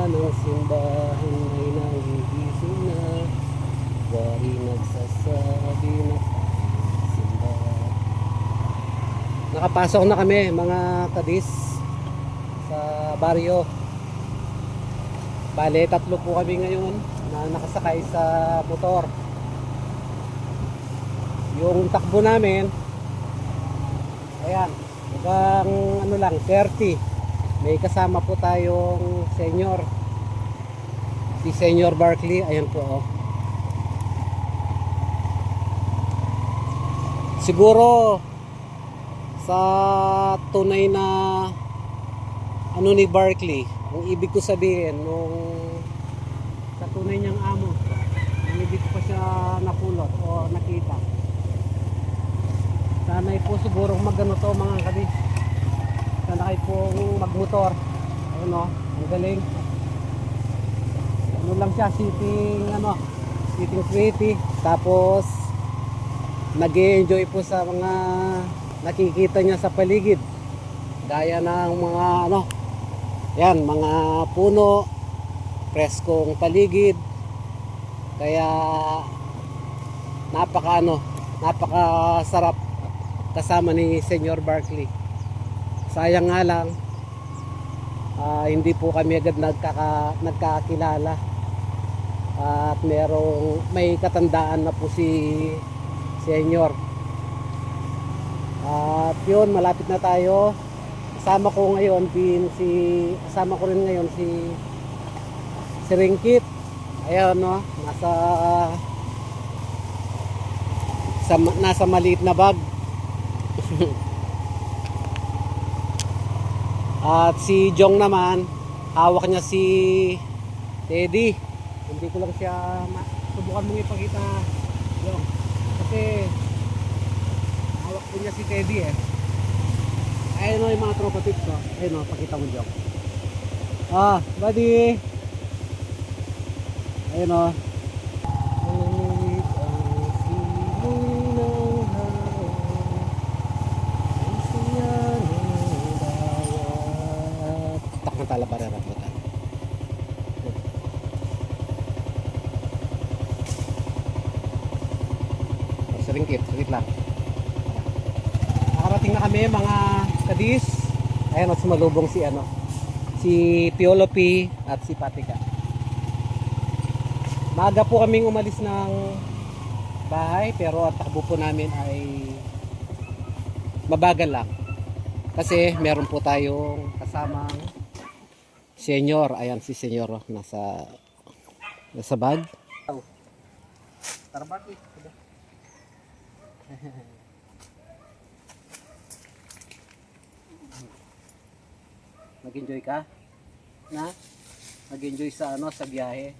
ng simbahan ay nagigising na. Wari nagsasabi na simba. Nakapasok na kami mga kadis sa baryo. Bale, 3 po kami ngayon na nakasakay sa motor. Yung takbo namin, ayan, hanggang ano lang, 30. May kasama po tayong senior. Si Senior Barkley, ayan po oh. Siguro sa tunay na ano ni Barkley, ang ibig ko sabihin nung sa tunay niyang amo, hindi ko pa siya napulot o nakita. Sana'y po siguro magano to mga kabis. Sana'y pong magmotor. Ayun o, ang galing. Ano lang siya, sitting pretty. Tapos nag-enjoy po sa mga nakikita niya sa paligid. Gaya ng mga yan, mga puno, preskong paligid. Kaya napakasarap kasama ni Senior Barkley. Sayang nga lang hindi po kami agad nagkakilala at may katandaan na po si Senior. At yun, malapit na tayo. Kasama ko rin ngayon si Ringkit. Ayan no, nasa maliit na bag. At si Jong naman, hawak niya si Teddy. Hindi ko lang siya subukan mong ipakita, Jong, kasi hawak po niya si Teddy eh. Ayun o yung mga tropa tips oh. Ayun o, pakita mo, Jong. Buddy. Ayun o. Tala para raputan. Seringkit lang. Nakarating na kami mga kadis. Ayan, sumalubong si Piolo P at si Patika. Maaga po kaming umalis ng bahay, pero ang takbo po namin ay mabagal lang. Kasi meron po tayong kasamang Senior. Ayan si Senior nasa bag. Tarbak eh. Nag-enjoy ka? Nag-enjoy sa biyahe.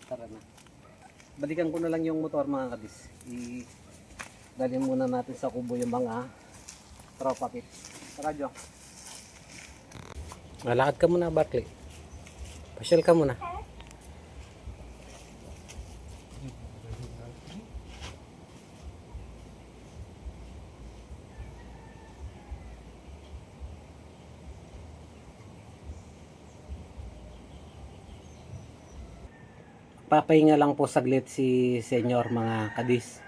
Tara na. Balikan ko na lang yung motor mga kadis. Dalhin muna natin sa kubo yung mga tropa kits. Tara, Jo. Lakad ka muna, Barkley. Pasyal ka muna. Papahinga lang po saglit si Senior mga kadis.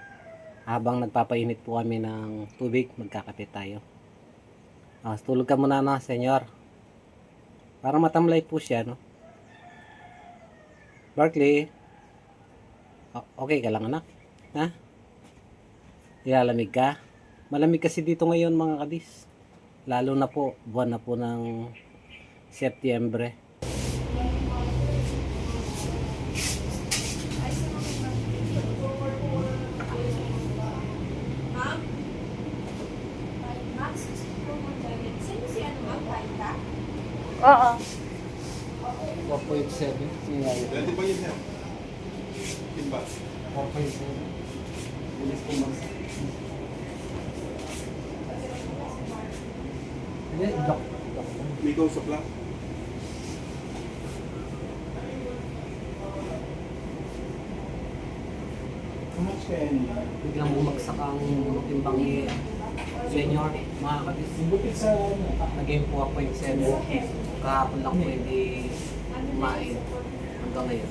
Habang nagpapainit po kami ng tubig, magkakape tayo. Tulog ka muna na, Senior. Para matamlay po siya, no? Barkley. Okay ka lang, anak? Ha? Ilalamig ka? Malamig kasi dito ngayon, mga kadis. Lalo na po, buwan na po ng Setyembre. Oo. 4.7. Dati ba yun yan? Timba? 4.7. Bilis po mas. May kausap lang? Biglang bumagsak ang timbang ni Senior. Mga kadis, Bukit sa ano. naging 4.7. Kahapon lang pwede kumain. Hanggang ngayon.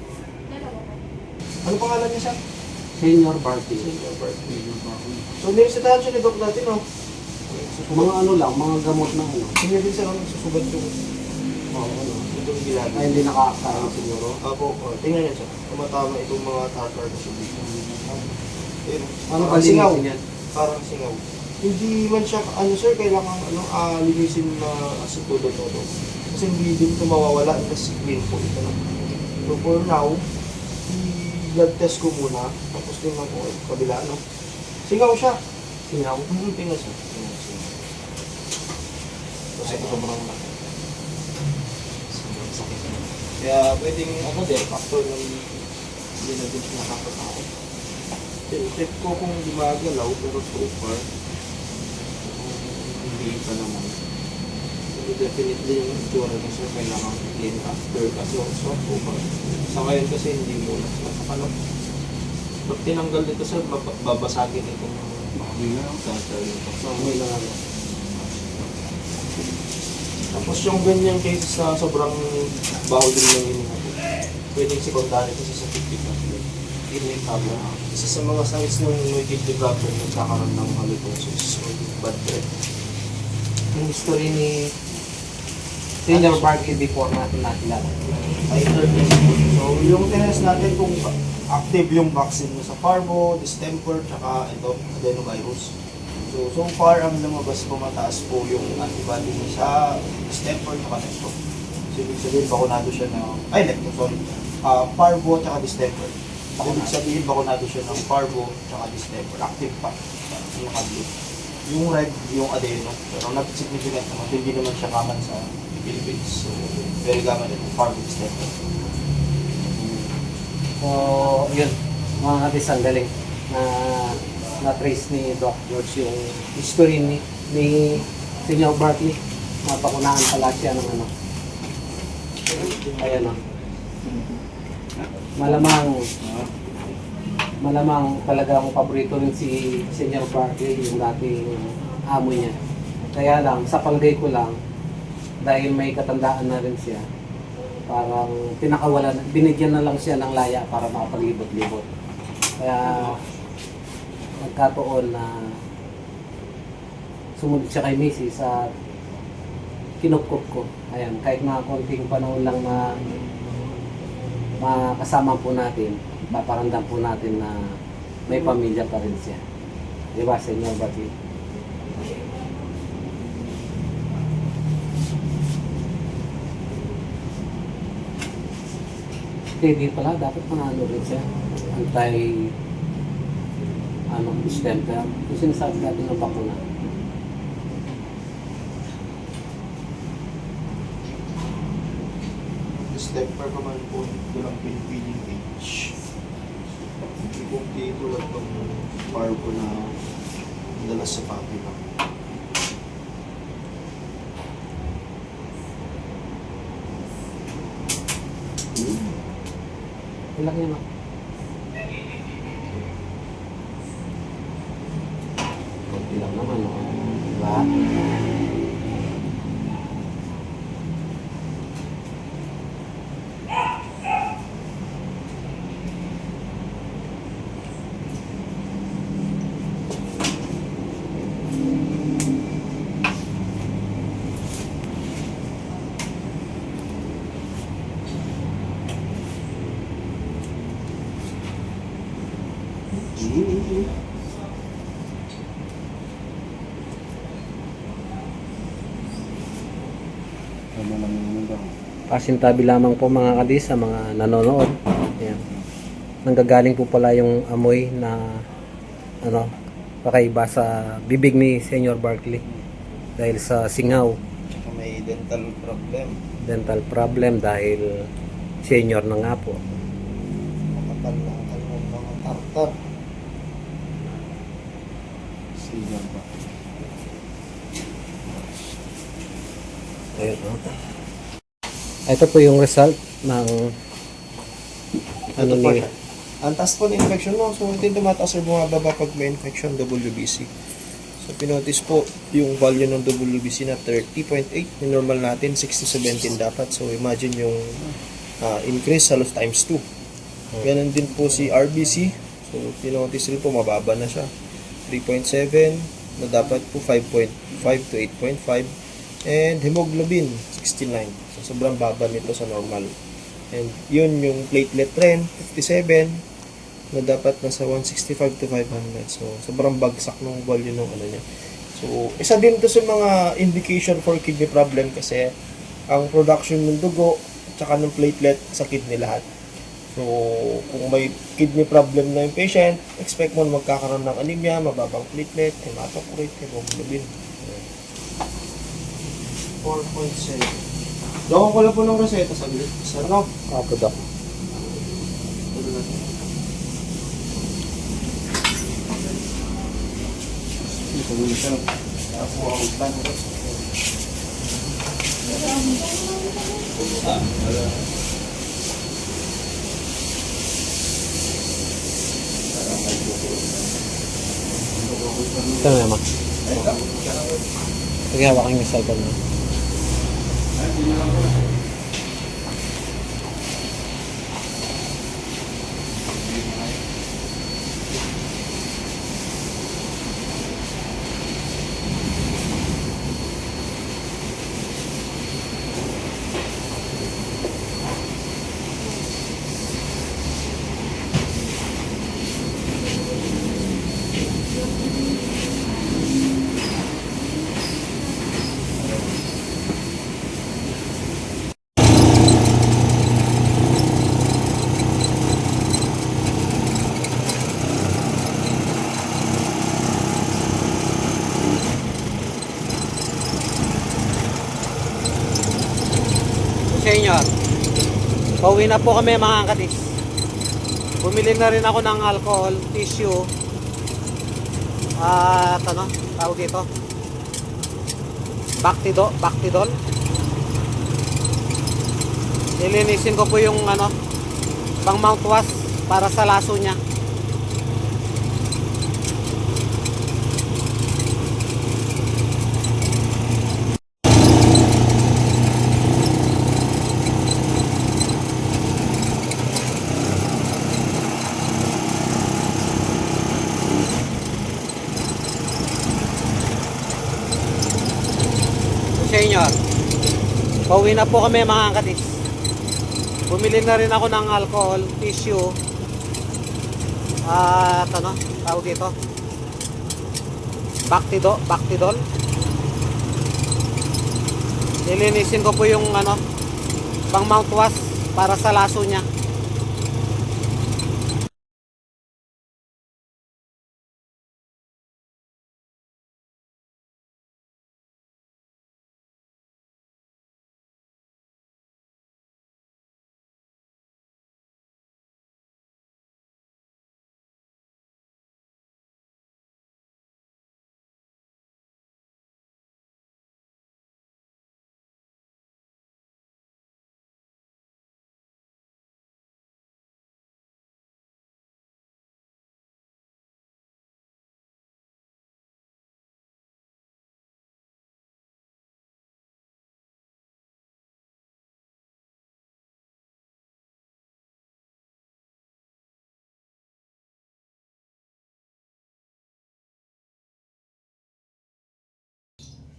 Ano pangalan niya siya? Senior Barty. Senior birthday. So, niresetahan siya ni Doc natin, no? Mga ano lang, mga gamot na ano. Hindi din siya nagsusugat yung itong gilagi. Ay, hindi nakakain siguro. Apo, tingnan niya siya. Tumatama itong mga tartar na siya dito. Ayun. Ano Parang singaw. kalinisin yan? Parang singaw. Hindi man siya, ano sir, kailangan linisin na asitudo todo. Kasi hindi din ito mawawala kasi clean po ito na. So for now, i-blood test ko muna. Tapos tingnan ko ito kabila, no? Singaw siya. Singaw. Tingnan siya. Tingnan siya. Kasi ito sobrang laki. Sobrang sakit. Kaya pwedeng ako din, factor ng hindi na din siya nakakatakot. Check ko kung gumagalaw, pero so far, hindi pa naman. So definitely yung itsura niya sir, kailangan clean after kasi also so far. Sa ngayon kasi hindi mo na. Saka lang, pag tinanggal dito sir, babasagin itong tartar nito. So, May lang ano. tapos yung ganyan case sa sobrang baho din ng inuha ko. Pwedeng secondary kasi sa kidney problem. Kidney problem. Isa sa mga signs ng may kidney problem nagkakaroon ng halitosis or bad breath. Yung history ni Senior Barty before natin nakilala. Ay, third test po. So, yung test natin kung active yung vaccine mo sa parvo, distemper, tsaka ito, adenovirus. So far, ang lumabas po mataas po yung antibody niya sa distemper tsaka necto. So, ibig sabihin, bakunado siya ng, parvo tsaka distemper. Ibig sabihin, bakunado siya ng parvo tsaka distemper. Active pa. Yung naka-blue. Yung red, yung adeno. Pero not significant naman. Hindi naman siya common sa Philippines. So, very common ito, parvo distemper. So, yun. Mga kadis, ang galing na na-trace ni Doc George yung history ni Senior Bartley. Napakunaan pala siya ng ano. Ayan o. Malamang talagang paborito rin si Senior Bartley, yung dating amo niya. Kaya lang, sa palagay ko lang, dahil may katandaan na rin siya, parang pinakawalan, binigyan na lang siya ng laya para makapalibot-libot. Kaya nagkataon na sumunod siya kay Mrs. at kinupkup ko. Ayan, kahit mga konting panahon lang na makasama po natin, paparamdam po natin na may pamilya pa rin siya. Di ba, Senior Bartley? Hindi pala, dapat mga ano rin siya. Distemper. Kung sinasabi natin ng bakuna. Distemper pa man po, ito lang pinipiling age. Hindi po tulad ng parvo na dalas sa pati lang. Ilang yun, no? Kunti lang naman, no? Diba? Pasintabi lamang po mga kadis sa mga nanonood. Ayan. Nanggagaling po pala yung amoy na ano, kakaiba sa bibig ni Senior Bartley dahil sa singaw. Tsaka may dental problem. Dental problem dahil senior na nga po. Makatalangkal ng mga tartar. Sigan pa. Ayun, no? Ito po yung result ng ano ni Ang taas po ng infection mo. So, hindi tumataas or bumababa pag may infection, WBC. So, So, pinotis po yung value ng WBC na 30.8. Yung normal natin, 6 to 17 dapat. So, imagine yung increase halos times 2. Ganun din po si RBC. So, pinotis rin po, mababa na siya. 3.7 na dapat po 5.5 to 8.5. And hemoglobin, 69. So, sobrang baba nito sa normal. And yun yung platelet trend, 57 na dapat nasa 165 to 500. So, sobrang bagsak ng value ng ano niya. So, isa din to sa mga indication for kidney problem kasi ang production ng dugo at saka ng platelet sa kidney lahat. So, kung may kidney problem na yung patient, expect mo na magkakaroon ng anemia, mababang platelet, hematocrit, hemoglobin. 4.7. Dawan ko lang po ng reseta sa no? Opo, Doc. Ito ulit siya. Ako ang plan ko. Ito na naman. Sige, hawakan yung cellphone mo. Senyor, pauwi na po kami mga katis. Bumili na rin ako ng alcohol, tissue, at ano, tawag dito, Bactidol. Nilinisin ko po yung ano, pang mouthwash para sa laso niya. Senyor, pauwi na po kami mga katis. Bumili na rin ako ng alcohol, tissue, at ano, tawag dito, Bactidol. Nilinisin ko po yung ano, pang mouthwash para sa laso niya.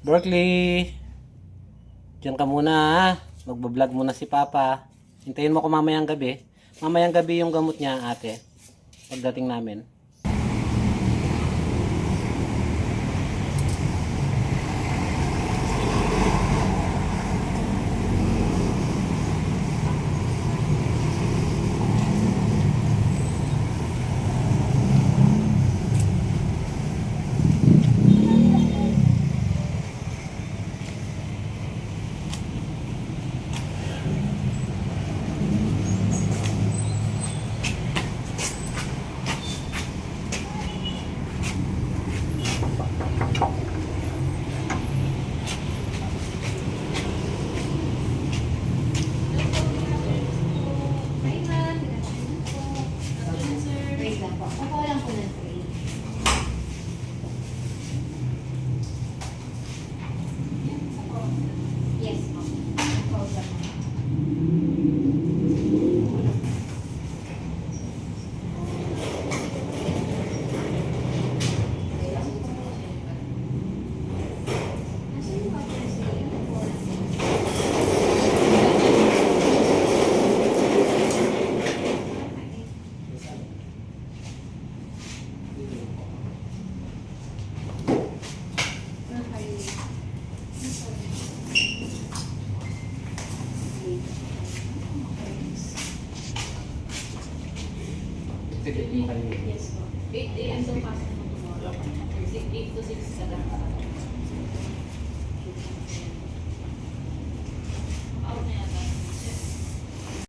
Berkeley, diyan ka muna ha. Magbablog muna si Papa. Hintayin mo ko mamayang gabi. Mamayang gabi yung gamot niya, ate. Pagdating namin. Sige, Yes po. 8 a.m. to pasok mo tomorrow. 8 to 6 ka lang.